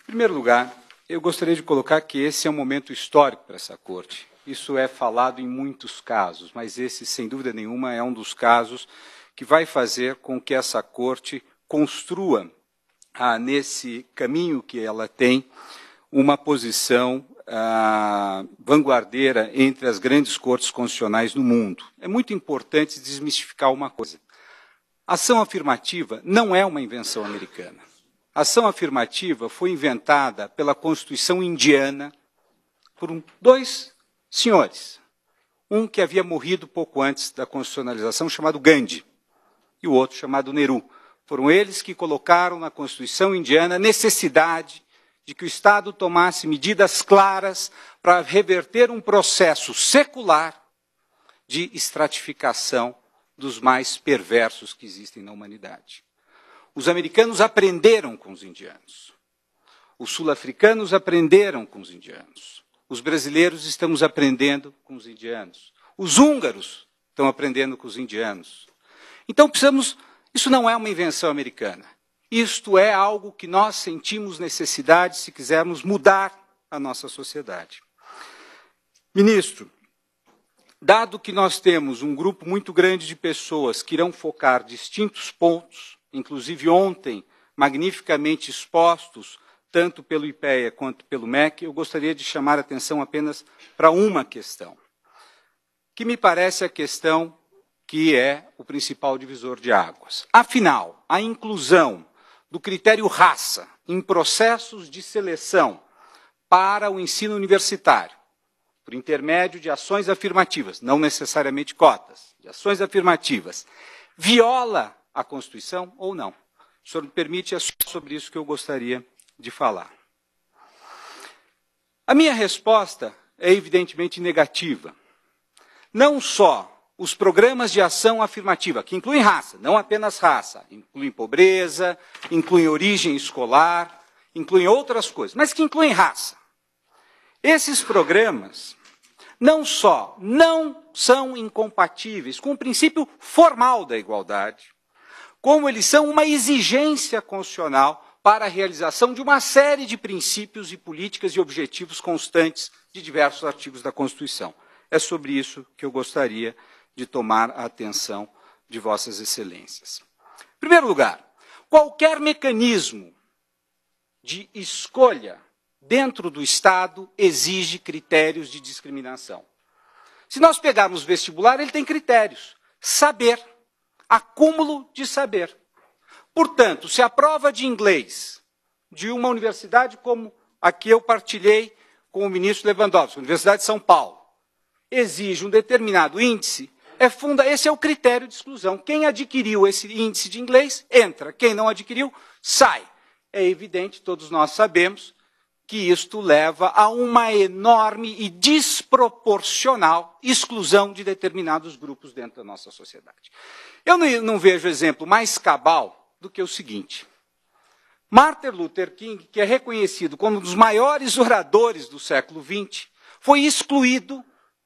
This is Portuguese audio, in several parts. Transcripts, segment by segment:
primeiro lugar, eu gostaria de colocar que esse é um momento histórico para essa Corte. Isso é falado em muitos casos, mas esse, sem dúvida nenhuma, é um dos casos que vai fazer com que essa Corte construa, nesse caminho que ela tem, uma posição vanguardeira entre as grandes cortes constitucionais no mundo. É muito importante desmistificar uma coisa. A ação afirmativa não é uma invenção americana. A ação afirmativa foi inventada pela Constituição indiana por dois senhores. Um que havia morrido pouco antes da constitucionalização, chamado Gandhi, e o outro chamado Nehru. Foram eles que colocaram na Constituição indiana a necessidade de que o Estado tomasse medidas claras para reverter um processo secular de estratificação dos mais perversos que existem na humanidade. Os americanos aprenderam com os indianos. Os sul-africanos aprenderam com os indianos. Os brasileiros estamos aprendendo com os indianos. Os húngaros estão aprendendo com os indianos. Então, isso não é uma invenção americana. Isto é algo que nós sentimos necessidade se quisermos mudar a nossa sociedade. Ministro, dado que nós temos um grupo muito grande de pessoas que irão focar distintos pontos, inclusive ontem, magnificamente expostos, tanto pelo IPEA quanto pelo MEC, eu gostaria de chamar a atenção apenas para uma questão, que me parece a questão que é o principal divisor de águas. Afinal, a inclusão do critério raça em processos de seleção para o ensino universitário, por intermédio de ações afirmativas, não necessariamente cotas, de ações afirmativas, viola a Constituição ou não? O senhor me permite, é sobre isso que eu gostaria de falar. A minha resposta é evidentemente negativa. Não só os programas de ação afirmativa, que incluem raça, não apenas raça, incluem pobreza, incluem origem escolar, incluem outras coisas, mas que incluem raça. Esses programas não só não são incompatíveis com o princípio formal da igualdade, como eles são uma exigência constitucional para a realização de uma série de princípios e políticas e objetivos constantes de diversos artigos da Constituição. É sobre isso que eu gostaria de tomar a atenção de Vossas Excelências. Em primeiro lugar, qualquer mecanismo de escolha dentro do Estado exige critérios de discriminação. Se nós pegarmos o vestibular, ele tem critérios. Saber, acúmulo de saber. Portanto, se a prova de inglês de uma universidade como a que eu partilhei com o ministro Lewandowski, Universidade de São Paulo, exige um determinado índice, esse é o critério de exclusão. Quem adquiriu esse índice de inglês, entra. Quem não adquiriu, sai. É evidente, todos nós sabemos, que isto leva a uma enorme e desproporcional exclusão de determinados grupos dentro da nossa sociedade. Eu não vejo exemplo mais cabal do que o seguinte. Martin Luther King, que é reconhecido como um dos maiores oradores do século XX, foi excluído,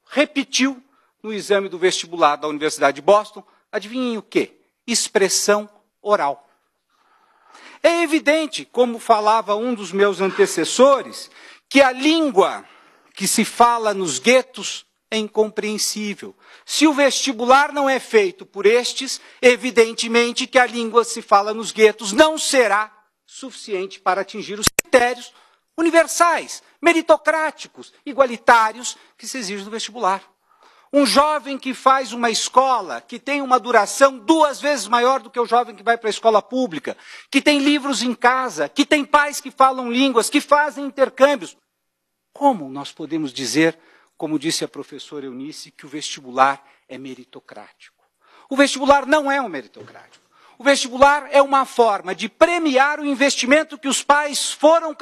repetiu, no exame do vestibular da Universidade de Boston, adivinhem o quê? Expressão oral. É evidente, como falava um dos meus antecessores, que a língua que se fala nos guetos é incompreensível. Se o vestibular não é feito por estes, evidentemente que a língua que se fala nos guetos não será suficiente para atingir os critérios universais, meritocráticos, igualitários que se exigem do vestibular. Um jovem que faz uma escola que tem uma duração 2 vezes maior do que o jovem que vai para a escola pública, que tem livros em casa, que tem pais que falam línguas, que fazem intercâmbios. Como nós podemos dizer, como disse a professora Eunice, que o vestibular é meritocrático? O vestibular não é um meritocrático. O vestibular é uma forma de premiar o investimento que os pais foram